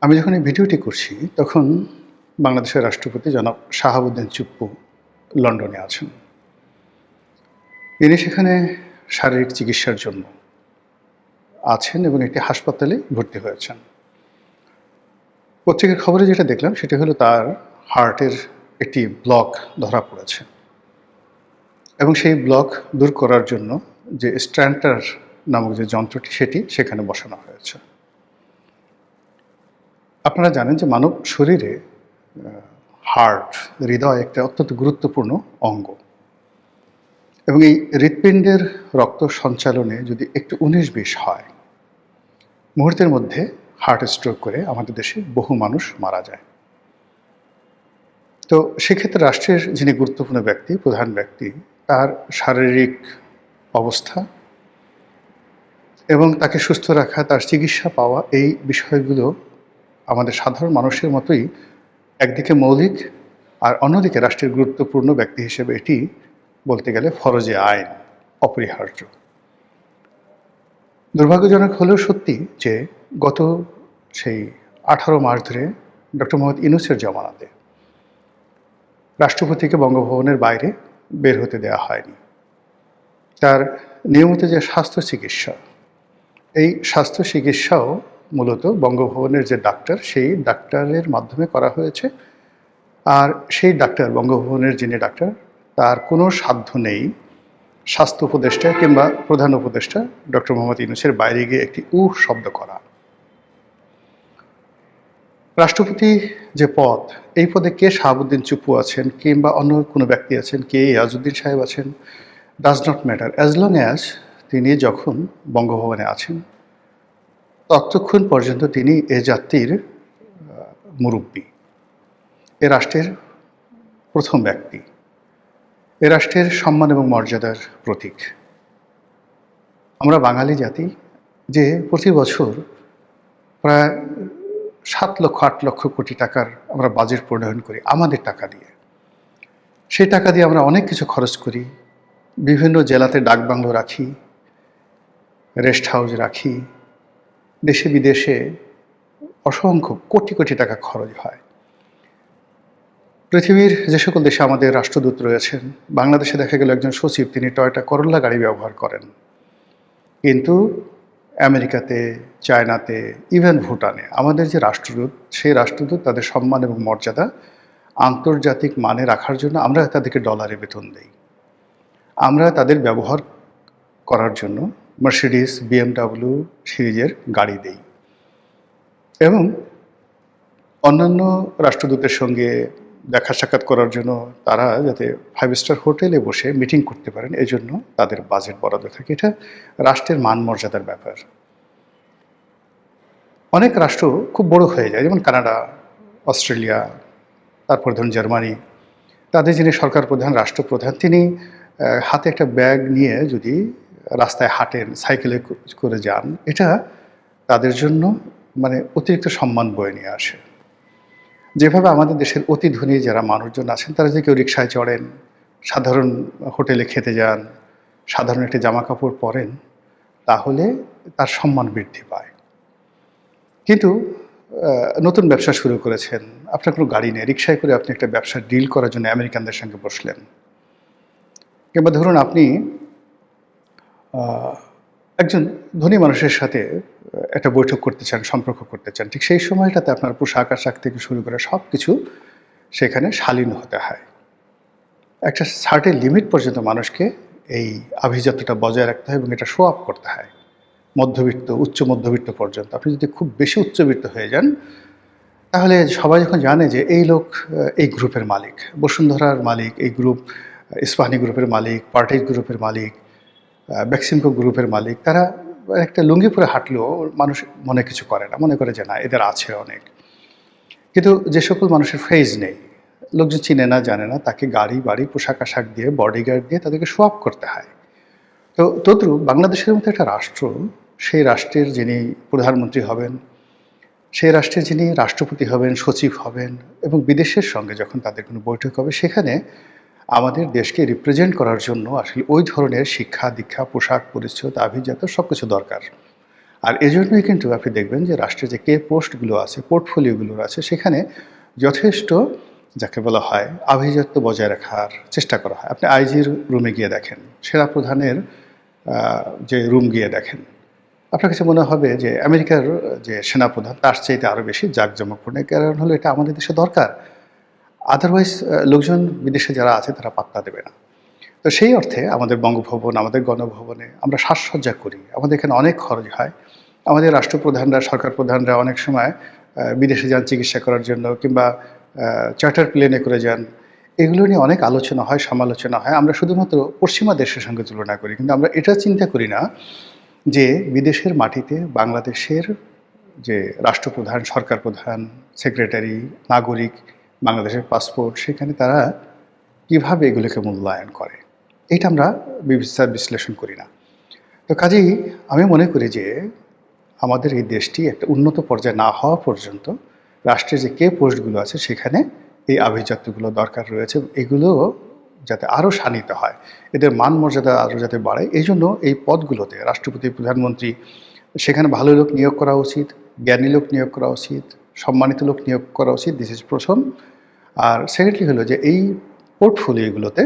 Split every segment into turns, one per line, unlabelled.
আমি যখন এই ভিডিওটি করছি তখন বাংলাদেশের রাষ্ট্রপতি জনাব শাহাবুদ্দিন চুপ্পু লন্ডনে আছেন। তিনি সেখানে শারীরিক চিকিৎসার জন্য আছেন এবং একটি হাসপাতালে ভর্তি হয়েছেন। পত্রিকার খবরে যেটা দেখলাম সেটা হলো তার হার্টের একটি ব্লক ধরা পড়েছে এবং সেই ব্লক দূর করার জন্য যে স্ট্যান্টার নামক যে যন্ত্রটি সেটি সেখানে বসানো হয়েছে। আপনারা জানেন যে মানব শরীরে হার্ট, হৃদয় একটা অত্যন্ত গুরুত্বপূর্ণ অঙ্গ এবং এই হৃৎপিণ্ডের রক্ত সঞ্চালনে যদি একটু ১৯-২০ হয়, মুহূর্তের মধ্যে হার্ট স্ট্রোক করে আমাদের দেশে বহু মানুষ মারা যায়। তো সেক্ষেত্রে রাষ্ট্রের যিনি গুরুত্বপূর্ণ ব্যক্তি, প্রধান ব্যক্তি, তার শারীরিক অবস্থা এবং তাকে সুস্থ রাখা, তার চিকিৎসা পাওয়া, এই বিষয়গুলো আমাদের সাধারণ মানুষের মতোই একদিকে মৌলিক আর অন্যদিকে রাষ্ট্রের গুরুত্বপূর্ণ ব্যক্তি হিসেবে এটি বলতে গেলে ফরজে আইন, অপরিহার্য। দুর্ভাগ্যজনক হলেও সত্যি যে গত সেই 18 মার্চ ধরে ডক্টর মোহাম্মদ ইউনূসের জমানাতে রাষ্ট্রপতিকে বঙ্গভবনের বাইরে বের হতে দেওয়া হয়নি। তার নিয়মিত যে স্বাস্থ্য চিকিৎসা, এই স্বাস্থ্য চিকিৎসাও মূলত বঙ্গভবনের যে ডাক্তার, সেই ডাক্তারের মাধ্যমে করা হয়েছে। আর সেই ডাক্তার, বঙ্গভবনের যিনি ডাক্তার, তার কোনো সাধ্য নেই স্বাস্থ্য উপদেষ্টা কিংবা প্রধান উপদেষ্টা ডক্টর মোহাম্মদ ইউনূসের বাইরে গিয়ে একটি শব্দ করা। রাষ্ট্রপতি যে পদ, এই পদে কে শাহাবুদ্দিন চুপ্পু আছেন কিংবা অন্য কোনো ব্যক্তি আছেন, কে ইয়াজউদ্দিন সাহেব আছেন, does not matter, as long as তিনি যখন বঙ্গভবনে আছেন ততক্ষণ পর্যন্ত তিনি এ জাতির মুরব্বী, এ রাষ্ট্রের প্রথম ব্যক্তি, এ রাষ্ট্রের সম্মান এবং মর্যাদার প্রতীক। আমরা বাঙালি জাতি যে প্রতি বছর প্রায় 7 লক্ষ 8 লক্ষ কোটি টাকার আমরা বাজেট প্রণয়ন করি আমাদের টাকা দিয়ে। সেই টাকা দিয়ে আমরা অনেক কিছু খরচ করি, বিভিন্ন জেলাতে ডাকবাংলো রাখি, রেস্ট হাউস রাখি, দেশে বিদেশে অসংখ্য কোটি কোটি টাকা খরচ হয়। পৃথিবীর যে সকল দেশে আমাদের রাষ্ট্রদূত রয়েছেন, বাংলাদেশে দেখা গেল একজন সচিব তিনি টয়োটা করোলা গাড়ি ব্যবহার করেন, কিন্তু আমেরিকাতে, চায়নাতে, ইভেন ভুটানে আমাদের যে রাষ্ট্রদূত, সেই রাষ্ট্রদূত তাদের সম্মান এবং মর্যাদা আন্তর্জাতিক মানে রাখার জন্য আমরা তাদেরকে ডলারে বেতন দেই। আমরা তাদের ব্যবহার করার জন্য মার্সিডিস, BMW সিরিজের গাড়ি দেই এবং অন্যান্য রাষ্ট্রদূতের সঙ্গে দেখা সাক্ষাৎ করার জন্য তারা যাতে 5 স্টার হোটেলে বসে মিটিং করতে পারেন, এজন্য তাদের বাজেট বরাদ্দ থাকে। এটা রাষ্ট্রের মান মর্যাদার ব্যাপার। অনেক রাষ্ট্র খুব বড় হয়ে যায়, যেমন কানাডা, অস্ট্রেলিয়া, তারপর ধরুন জার্মানি। তাদের যিনি সরকার প্রধান, রাষ্ট্রপ্রধান, তিনি হাতে একটা ব্যাগ নিয়ে যদি রাস্তায় হাঁটেন, সাইকেলে করে যান, এটা তাদের জন্য মানে অতিরিক্ত সম্মান বয়ে নিয়ে আসে। যেভাবে আমাদের দেশের অতি ধনী যারা মানুষজন আছেন, তারা যদি কেউ রিকশায় চড়েন, সাধারণ হোটেলে খেতে যান, সাধারণ একটি জামা কাপড় পরেন, তাহলে তার সম্মান বৃদ্ধি পায়। কিন্তু নতুন ব্যবসা শুরু করেছেন, আপনার কোনো গাড়ি নেই, রিকশায় করে আপনি একটা ব্যবসার ডিল করার জন্য আমেরিকানদের সঙ্গে বসলেন, কিংবা ধরুন আপনি একজন ধনী মানুষের সাথে একটা বৈঠক করতে চান, সম্পর্ক করতে চান, ঠিক সেই সময়টাতে আপনার পোশাক আশাক থেকে শুরু করে সব কিছু সেখানে শালীন হতে হয়। একটা সার্টেন লিমিট পর্যন্ত মানুষকে এই আভিজাত্যটা বজায় রাখতে হয় এবং এটা শো আপ করতে হয়। মধ্যবিত্ত, উচ্চ মধ্যবিত্ত পর্যন্ত। আপনি যদি খুব বেশি উচ্চবিত্ত হয়ে যান, তাহলে সবাই যখন জানে যে এই লোক এই গ্রুপের মালিক, বসুন্ধরার মালিক, এই গ্রুপ ইস্পাহানি গ্রুপের মালিক, পার্টিজ গ্রুপের মালিক, বেক্সিমকো গ্রুপের মালিক, তারা একটা লুঙ্গি পরে হাঁটলেও মানুষ মনে কিছু করে না, মনে করে যে না এদের আছে অনেক। কিন্তু যে সকল মানুষের ফেজ নেই, লোকজন চিনে না, জানে না, তাকে গাড়ি বাড়ি পোশাক আশাক দিয়ে, বডিগার্ড দিয়ে তাদেরকে শো আপ করতে হয়। তো তদ্রূপ বাংলাদেশের মতো একটা রাষ্ট্র, সেই রাষ্ট্রের যিনি প্রধানমন্ত্রী হবেন, সেই রাষ্ট্রের যিনি রাষ্ট্রপতি হবেন, সচিব হবেন, এবং বিদেশের সঙ্গে যখন তাদের কোনো বৈঠক হবে, সেখানে আমাদের দেশকে রিপ্রেজেন্ট করার জন্য আসলে ওই ধরনের শিক্ষা দীক্ষা, পোশাক পরিচ্ছদ, আভিজাত্য সব কিছু দরকার। আর এজন্যই কিন্তু আপনি দেখবেন যে রাষ্ট্রের যে কে পোস্টগুলো আছে, পোর্টফোলিওগুলো আছে, সেখানে যথেষ্ট যাকে বলা হয় আভিজাত্য বজায় রাখার চেষ্টা করা হয়। আপনি আইজির রুমে গিয়ে দেখেন, সেনাপ্রধানের যে রুম গিয়ে দেখেন, আপনার কাছে মনে হবে যে আমেরিকার যে সেনাপ্রধান তার চাইতে আরও বেশি জাঁকজমকপূর্ণ। কারণ হলো এটা আমাদের দেশে দরকার। আদারওয়াইজ লোকজন বিদেশে যারা আছে তারা পাত্তা দেবে না। তো সেই অর্থে আমাদের বঙ্গভবন, আমাদের গণভবনে আমরা সাজসজ্জা করি। আমাদের এখানে অনেক খরচ হয়। আমাদের রাষ্ট্রপ্রধানরা, সরকার প্রধানরা অনেক সময় বিদেশে যান চিকিৎসা করার জন্য, কিংবা চার্টার প্লেনে করে যান। এগুলো নিয়ে অনেক আলোচনা হয়, সমালোচনা হয়। আমরা শুধুমাত্র পশ্চিমা দেশের সঙ্গে তুলনা করি, কিন্তু আমরা এটা চিন্তা করি না যে বিদেশের মাটিতে বাংলাদেশের যে রাষ্ট্রপ্রধান, সরকার প্রধান, সেক্রেটারি, নাগরিক, বাংলাদেশের পাসপোর্ট, সেখানে তারা কীভাবে এগুলোকে মূল্যায়ন করে, এটা আমরা বিচার বিশ্লেষণ করি না। তো কাজেই আমি মনে করি যে আমাদের এই দেশটি একটা উন্নত পর্যায়ে না হওয়া পর্যন্ত রাষ্ট্রের যে কে পোস্টগুলো আছে সেখানে এই আভিজাত্যগুলো দরকার রয়েছে। এগুলো যাতে আরও শানিত হয়, এদের মান মর্যাদা আরও যাতে বাড়ে, এই জন্য এই পদগুলোতে রাষ্ট্রপতি, প্রধানমন্ত্রী, সেখানে ভালো লোক নিয়োগ করা উচিত, জ্ঞানী লোক নিয়োগ করা উচিত, সম্মানিত লোক নিয়োগ করা উচিত। দিস ইজ প্রথম। আর সেকেন্ডলি হলো যে এই পোর্টফোলিওগুলোতে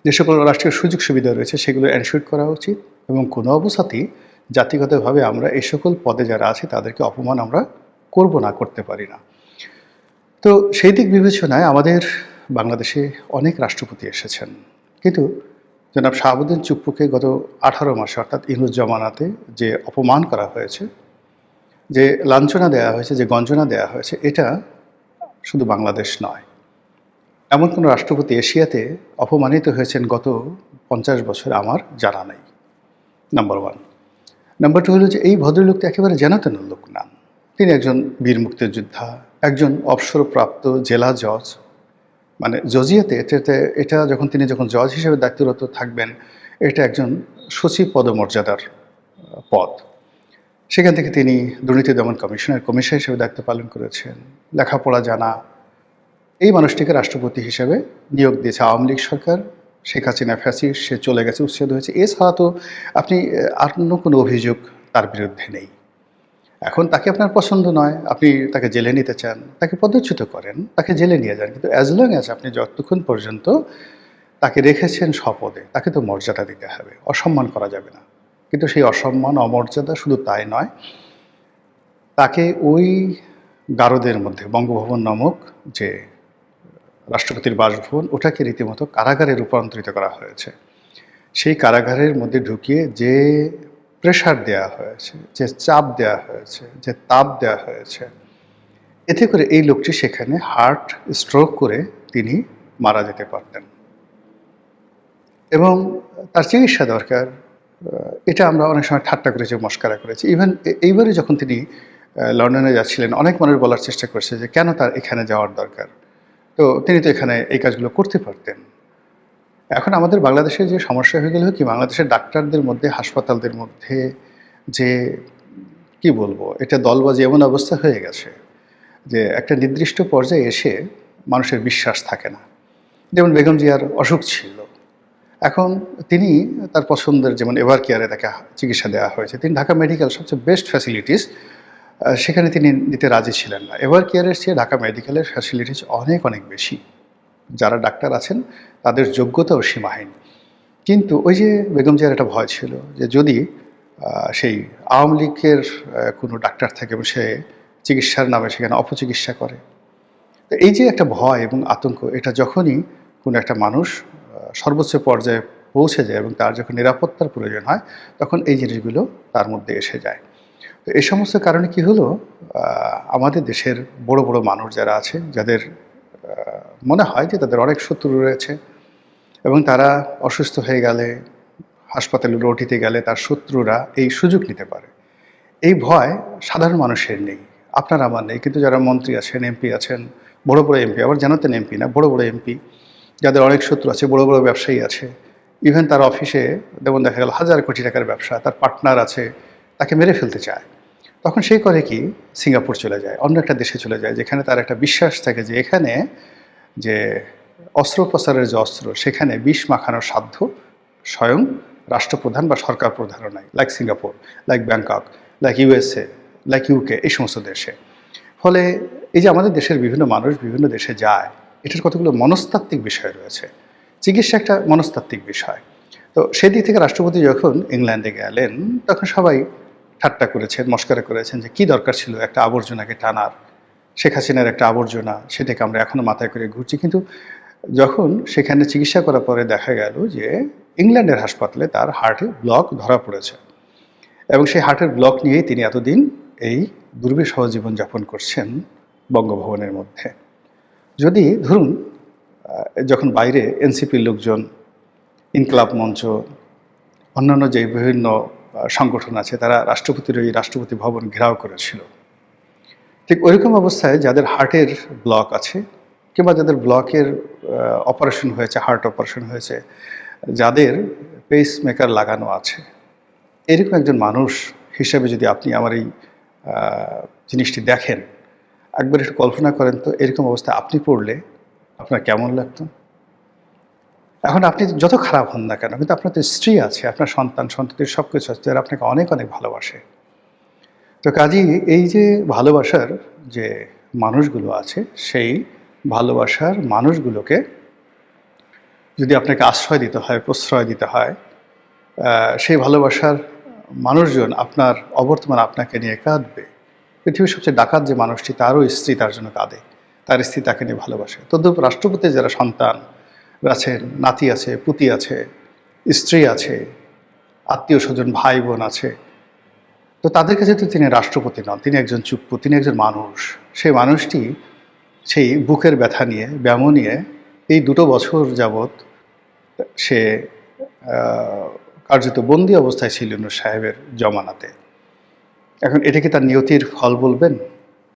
যে সকল রাষ্ট্রীয় সুযোগ সুবিধা রয়েছে সেগুলো এনশিওর করা উচিত, এবং কোনো অবস্থাতেই জাতিগতভাবে আমরা এই সকল পদে যারা আছে তাদেরকে অপমান আমরা করব না, করতে পারি না। তো সেই দিক বিবেচনায় আমাদের বাংলাদেশে অনেক রাষ্ট্রপতি এসেছেন, কিন্তু জনাব শাহাবুদ্দিন চুপ্পুকে গত 18 মাসে অর্থাৎ ইউনূস জমানাতে যে অপমান করা হয়েছে, যে লাঞ্ছনা দেওয়া হয়েছে, যে গঞ্জনা দেওয়া হয়েছে, এটা শুধু বাংলাদেশ নয়, এমন কোনো রাষ্ট্রপতি এশিয়াতে অপমানিত হয়েছেন গত 50 বছর আমার জানা নেই। নাম্বার 1। নাম্বার 2 হলো যে এই ভদ্রলোকটা একেবারে যেনতেন লোক না। তিনি একজন বীর মুক্তিযোদ্ধা, একজন অবসরপ্রাপ্ত জেলা জজ, মানে জজিয়াতে এটা যখন তিনি জজ হিসেবে দায়িত্বরত থাকবেন, এটা একজন সচিব পদমর্যাদার পদ। সেখান থেকে তিনি দুর্নীতি দমন কমিশনের কমিশনার হিসেবে দায়িত্ব পালন করেছেন। লেখাপড়া জানা এই মানুষটিকে রাষ্ট্রপতি হিসেবে নিয়োগ দিয়েছে আওয়ামী লীগ সরকার। শেখ হাসিনা ফ্যাসিস্ট, সে চলে গেছে, উচ্ছেদ হয়েছে। এছাড়া তো আপনি আর কোনো অভিযোগ তার বিরুদ্ধে নেই। এখন তাকে আপনার পছন্দ নয়, আপনি তাকে জেলে নিতে চান, তাকে পদচ্যুত করেন, তাকে জেলে নিয়ে যান, কিন্তু অ্যাজ লং অ্যাজ আপনি যতক্ষণ পর্যন্ত তাকে রেখেছেন স্বপদে, তাকে তো মর্যাদা দিতে হবে, অসম্মান করা যাবে না। কিন্তু সেই অসম্মান, অমর্যাদা শুধু তাই নয়, তাকে ওই গারদের মধ্যে বঙ্গভবন নামক যে রাষ্ট্রপতির বাসভবন, ওটাকে রীতিমতো কারাগারে রূপান্তরিত করা হয়েছে। সেই কারাগারের মধ্যে ঢুকিয়ে যে প্রেশার দেওয়া হয়েছে, যে চাপ দেওয়া হয়েছে, যে তাপ দেওয়া হয়েছে, এতে করে এই লোকটি সেখানে হার্ট স্ট্রোক করে তিনি মারা যেতে পারতেন, এবং তার চিকিৎসা দরকার। এটা আমরা অনেক সময় ঠাট্টা করেছি, মস্কারা করেছি। ইভেন এইবারে যখন তিনি লন্ডনে যাচ্ছিলেন, অনেক মানুষ বলার চেষ্টা করছে যে কেন তার এখানে যাওয়ার দরকার, তো তিনি তো এখানে এই কাজগুলো করতে পারতেন। এখন আমাদের বাংলাদেশে যে সমস্যা হয়ে গেল কি, বাংলাদেশের ডাক্তারদের মধ্যে, হাসপাতালদের মধ্যে যে কি বলবো, এটা দলবাজি এমন অবস্থা হয়ে গেছে যে একটা নির্দিষ্ট পর্যায়ে এসে মানুষের বিশ্বাস থাকে না। যেমন বেগম জিয়ার অসুখ ছিল, এখন তিনি তার পছন্দের, যেমন এভার কেয়ারে তাকে চিকিৎসা দেওয়া হয়েছে, তিনি ঢাকা মেডিকেল সবচেয়ে বেস্ট ফ্যাসিলিটিস, সেখানে তিনি নিতে রাজি ছিলেন না। এভার কেয়ারের চেয়ে ঢাকা মেডিকেলের ফ্যাসিলিটিস অনেক অনেক বেশি। যারা ডাক্তার আছেন তাদের যোগ্যতাও সীমাহীন। কিন্তু ওই যে বেগম জিয়ার একটা ভয় ছিল যে যদি সেই আওয়ামী লীগের কোনো ডাক্তার থাকে এবং সে চিকিৎসার নামে সেখানে অপচিকিৎসা করে, তো এই যে একটা ভয় এবং আতঙ্ক, এটা যখনই কোনো একটা মানুষ সর্বোচ্চ পর্যায়ে পৌঁছে যায় এবং তার যখন নিরাপত্তার প্রয়োজন হয়, তখন এই জিনিসগুলো তার মধ্যে এসে যায়। তো এই সমস্ত কারণে কি হলো, আমাদের দেশের বড় বড় মানুষ যারা আছে, যাদের মনে হয় যে তাদের অনেক শত্রু রয়েছে এবং তারা অসুস্থ হয়ে গেলে, হাসপাতালে রটিতে গেলে তার শত্রুরা এই সুযোগ নিতে পারে, এই ভয় সাধারণ মানুষের নেই, আপনার আমার নেই। কিন্তু যারা মন্ত্রী আছেন, এমপি আছেন, বড় বড় এমপি, আবার জানাতেন এমপি না, বড় বড় এমপি, যাদের অনেক শত্রু আছে, বড় বড় ব্যবসায়ী আছে, ইভেন তার অফিসে যেমন দেখা গেল 1000 কোটি টাকার ব্যবসা, তার পার্টনার আছে, তাকে মেরে ফেলতে চায়, তখন সে করে কি, সিঙ্গাপুর চলে যায়, অন্য একটা দেশে চলে যায়, যেখানে তার একটা বিশ্বাস থাকে যে এখানে যে অস্ত্রোপচারের যে অস্ত্র, সেখানে বিষ মাখানোর সাধ্য স্বয়ং রাষ্ট্রপ্রধান বা সরকার প্রধানও নাই, like Singapore, like Bangkok, like USA, like UK, এই সমস্ত দেশে। ফলে এই যে আমাদের দেশের বিভিন্ন মানুষ বিভিন্ন দেশে যায়, এটার কতগুলো মনস্তাত্ত্বিক বিষয় রয়েছে। চিকিৎসা একটা মনস্তাত্ত্বিক বিষয়। তো সেদিক থেকে রাষ্ট্রপতি যখন ইংল্যান্ডে গেলেন, তখন সবাই ঠাট্টা করেছেন, মস্করা করেছেন যে কী দরকার ছিল একটা আবর্জনাকে টানার, শেখ হাসিনার একটা আবর্জনা, সেটাকে আমরা এখনও মাথায় করে ঘুরছি। কিন্তু যখন সেখানে চিকিৎসা করার পরে দেখা গেল যে ইংল্যান্ডের হাসপাতালে তার হার্টে ব্লক ধরা পড়েছে, এবং সেই হার্টের ব্লক নিয়েই তিনি এতদিন এই দুর্বিষহ জীবনযাপন করছেন বঙ্গভবনের মধ্যে। যদি ধরুন যখন বাইরে এনসিপির লোকজন, ইনকলাব মঞ্চ, অন্যান্য যে বিভিন্ন সংগঠন আছে, তারা রাষ্ট্রপতির ওই রাষ্ট্রপতি ভবন ঘেরাও করেছিল, ঠিক ওইরকম অবস্থায় যাদের হার্টের ব্লক আছে, কিংবা যাদের ব্লকের অপারেশন হয়েছে, হার্ট অপারেশন হয়েছে, যাদের পেস মেকার লাগানো আছে, এরকম একজন মানুষ হিসেবে যদি আপনি আমার এই জিনিসটি দেখেন, একবার একটু কল্পনা করেন তো এরকম অবস্থা আপনি পড়লে আপনার কেমন লাগতো? এখন আপনি যত খারাপ হন না কেন, কিন্তু আপনার তো স্ত্রী আছে, আপনার সন্তান সন্ততির সব কিছু আছে, যারা আপনাকে অনেক অনেক ভালোবাসে। তো কাজেই এই যে ভালোবাসার যে মানুষগুলো আছে, সেই ভালোবাসার মানুষগুলোকে যদি আপনাকে আশ্রয় দিতে হয়, প্রশ্রয় দিতে হয়, সেই ভালোবাসার মানুষজন আপনার অবর্তমান আপনাকে নিয়ে কাঁদবে। পৃথিবীর সবচেয়ে ডাকাত যে মানুষটি, তারও স্ত্রী তার জন্য কাঁদে, তার স্ত্রী তাকে নিয়ে ভালোবাসে। তদ্রূপ রাষ্ট্রপতির যারা সন্তান আছেন, নাতি আছে, পুতি আছে, স্ত্রী আছে, আত্মীয় স্বজন, ভাই বোন আছে, তো তাদের কাছে তো তিনি রাষ্ট্রপতি নন, তিনি একজন চুপ্পু, তিনি একজন মানুষ। সেই মানুষটি সেই বুকের ব্যথা নিয়ে, ব্যামো নিয়ে এই 2 বছর যাবৎ সে কার্যত বন্দি অবস্থায় ছিল ইউনূস সাহেবের জমানাতে। এখন এটা কি তার নিয়তির ফল বলবেন?